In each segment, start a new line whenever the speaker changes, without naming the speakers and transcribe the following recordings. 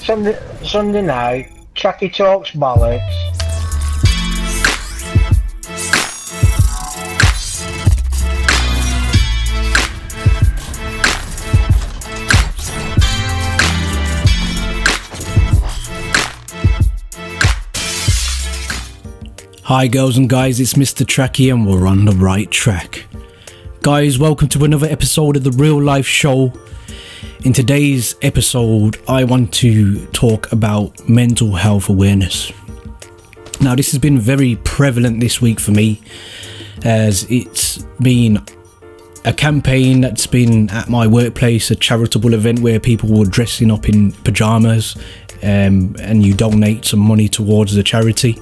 Sunday night, Tracky talks bollocks.
Hi girls and guys, it's Mr. Tracky and we're on the right track. Guys, welcome to another episode of the Real Life Show. In today's episode, I want to talk about mental health awareness. Now, this has been very prevalent this week for me, as it's been a campaign that's been at my workplace, a charitable event where people were dressing up in pyjamas and you donate some money towards the charity.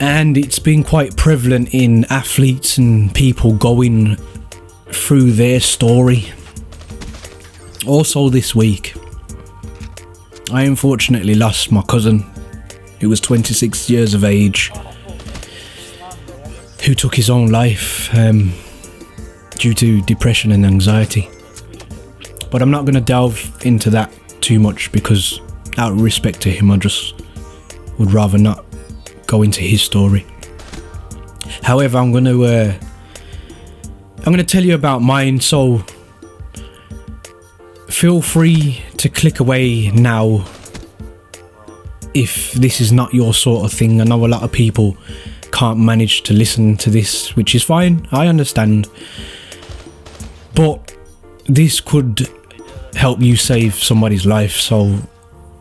And it's been quite prevalent in athletes and people going through their story. Also this week, I unfortunately lost my cousin, who was 26 years of age, who took his own life due to depression and anxiety. But I'm not going to delve into that too much because out of respect to him, I just would rather not go into his story. However, I'm going to tell you about mine, so feel free to click away now if this is not your sort of thing. I know a lot of people can't manage to listen to this, which is fine, I understand, but this could help you save somebody's life, so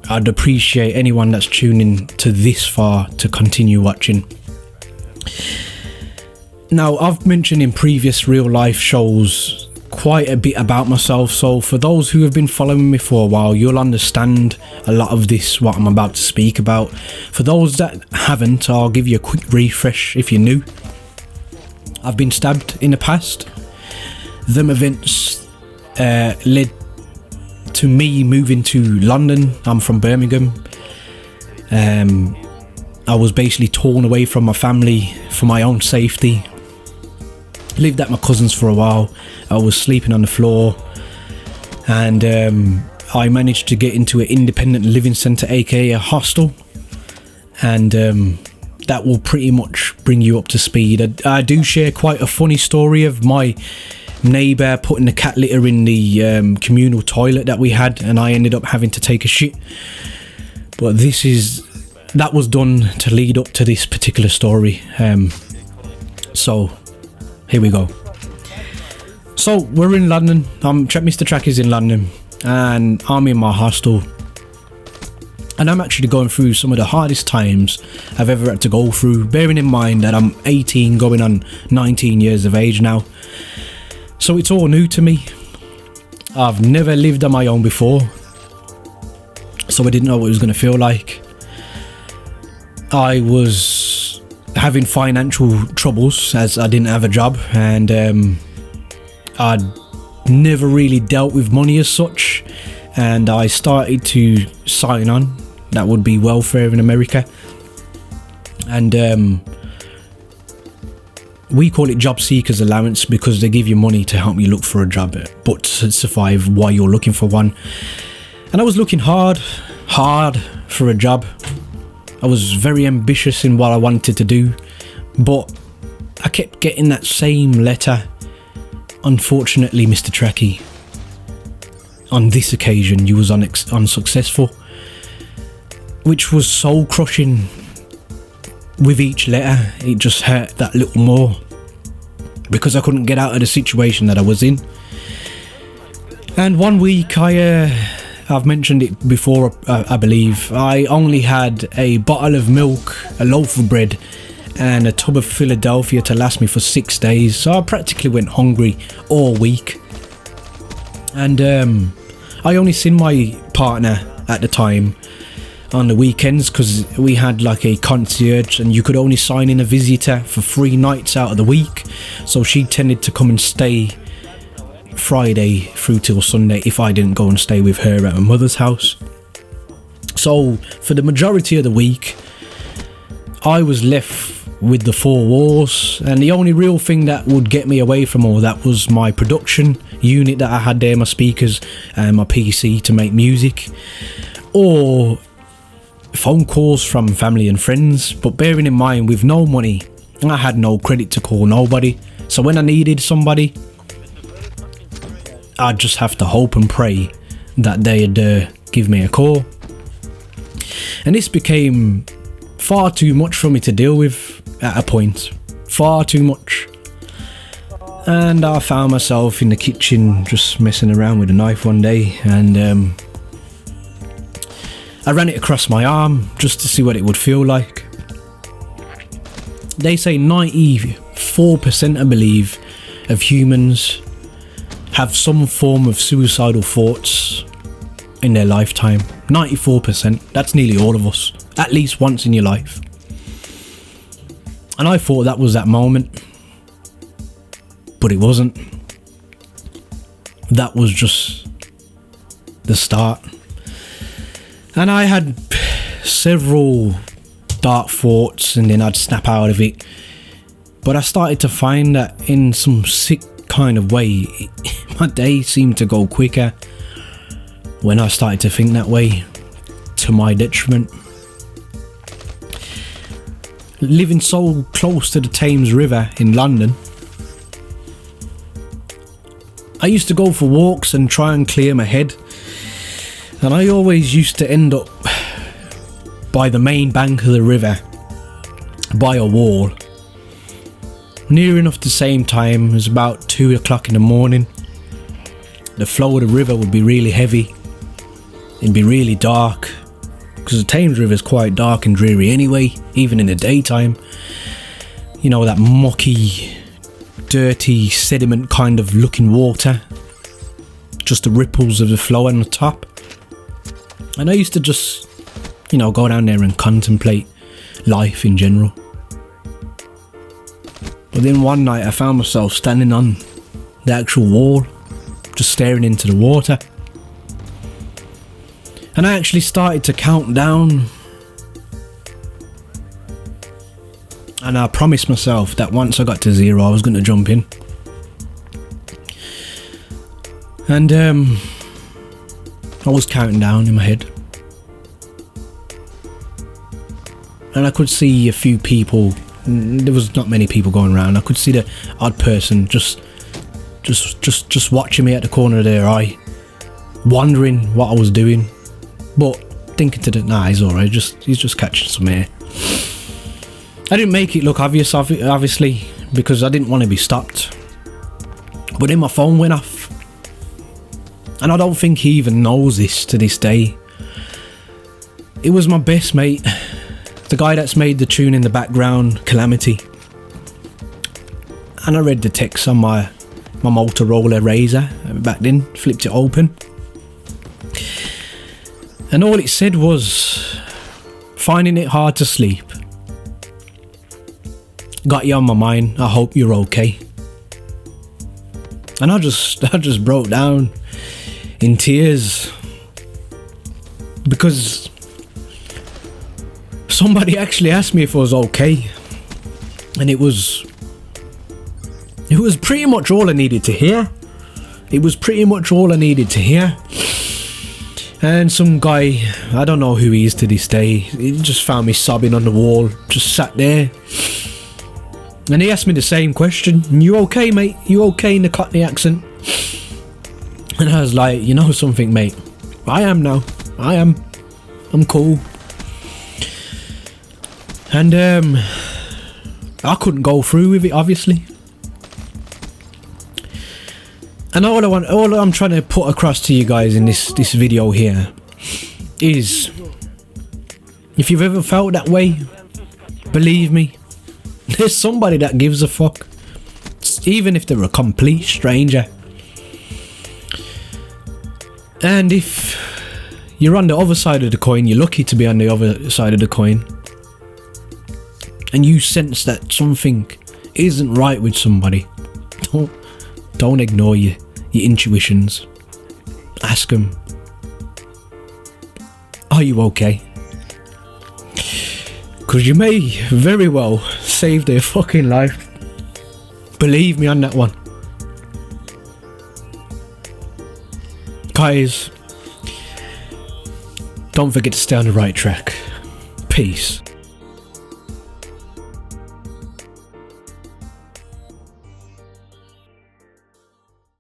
I'd appreciate anyone that's tuning to this far to continue watching. Now, I've mentioned in previous real life shows quite a bit about myself, so for those who have been following me for a while, you'll understand a lot of this, what I'm about to speak about. For those that haven't, I'll give you a quick refresh if you're new. I've been stabbed in the past. Them events led to me moving to London. I'm from Birmingham. I was basically torn away from my family for my own safety. Lived at my cousin's for a while. I was sleeping on the floor, and I managed to get into an independent living centre, aka a hostel, and that will pretty much bring you up to speed. I do share quite a funny story of my neighbour putting the cat litter in the communal toilet that we had, and I ended up having to take a shit. But that was done to lead up to this particular story. So here we go. So we're in London. MrTrakky's in London, and I'm in my hostel, and I'm actually going through some of the hardest times I've ever had to go through, bearing in mind that I'm 18 going on 19 years of age now. So it's all new to me. I've never lived on my own before, so I didn't know what it was going to feel like. I was having financial troubles as I didn't have a job, and I'd never really dealt with money as such, and I started to sign on. That would be welfare in America, and we call it job seekers allowance because they give you money to help you look for a job, but to survive while you're looking for one. And I was looking hard for a job. I was very ambitious in what I wanted to do, but I kept getting that same letter. Unfortunately, Mr. Tracky, on this occasion you was unsuccessful, which was soul crushing. With each letter, it just hurt that little more because I couldn't get out of the situation that I was in. And one week, I've mentioned it before, I believe, I only had a bottle of milk, a loaf of bread, and a tub of Philadelphia to last me for 6 days, so I practically went hungry all week. And I only seen my partner at the time on the weekends because we had like a concierge, and you could only sign in a visitor for 3 nights out of the week, so she tended to come and stay Friday through till Sunday if I didn't go and stay with her at my mother's house. So for the majority of the week I was left with the four walls, and the only real thing that would get me away from all that was my production unit that I had there, my speakers and my PC to make music, or phone calls from family and friends. But bearing in mind, with no money, I had no credit to call nobody, so when I needed somebody, I'd just have to hope and pray that they'd give me a call. And this became far too much for me to deal with at a point, far too much. And I found myself in the kitchen just messing around with a knife one day, and I ran it across my arm just to see what it would feel like. They say 94%, I believe, of humans have some form of suicidal thoughts in their lifetime. 94%, that's nearly all of us, at least once in your life. And I thought that was that moment, but it wasn't. That was just the start. And I had several dark thoughts, and then I'd snap out of it. But I started to find that in some sick kind of way, my day seemed to go quicker when I started to think that way, to my detriment. Living so close to the Thames River in London, I used to go for walks and try and clear my head, and I always used to end up by the main bank of the river, by a wall, near enough the same time. It was about 2 o'clock in the morning. The flow of the river would be really heavy, it'd be really dark, because the Thames River is quite dark and dreary anyway, even in the daytime. You know, that mucky, dirty, sediment kind of looking water, just the ripples of the flow on the top. And I used to just, you know, go down there and contemplate life in general. But then one night I found myself standing on the actual wall, just staring into the water. And I actually started to count down, and I promised myself that once I got to 0 I was going to jump in. And I was counting down in my head, and I could see a few people. There was not many people going around. I could see the odd person just watching me at the corner of their eye, wondering what I was doing, but thinking to the, nah, he's alright, he's just catching some air. I didn't make it look obvious, obviously, because I didn't want to be stopped. But then my phone went off, and I don't think he even knows this to this day. It was my best mate, the guy that's made the tune in the background, Calamity. And I read the text on my Motorola Razor back then, flipped it open, and all it said was, finding it hard to sleep. Got you on my mind, I hope you're okay. And I just broke down in tears, because somebody actually asked me if I was okay, and it was pretty much all I needed to hear. It was pretty much all I needed to hear. And some guy, I don't know who he is to this day, he just found me sobbing on the wall, just sat there. And he asked me the same question, you okay, mate? You okay, in the Cockney accent? And I was like, you know something, mate? I am now. I'm cool. And I couldn't go through with it, obviously. And all I'm trying to put across to you guys in this video here is, if you've ever felt that way, believe me, there's somebody that gives a fuck, even if they're a complete stranger. And if you're on the other side of the coin, you're lucky to be on the other side of the coin, and you sense that something isn't right with somebody, don't ignore your intuitions. Ask them, are you okay? because you may very well save their fucking life. Believe me on that one. Guys, don't forget to stay on the right track. Peace.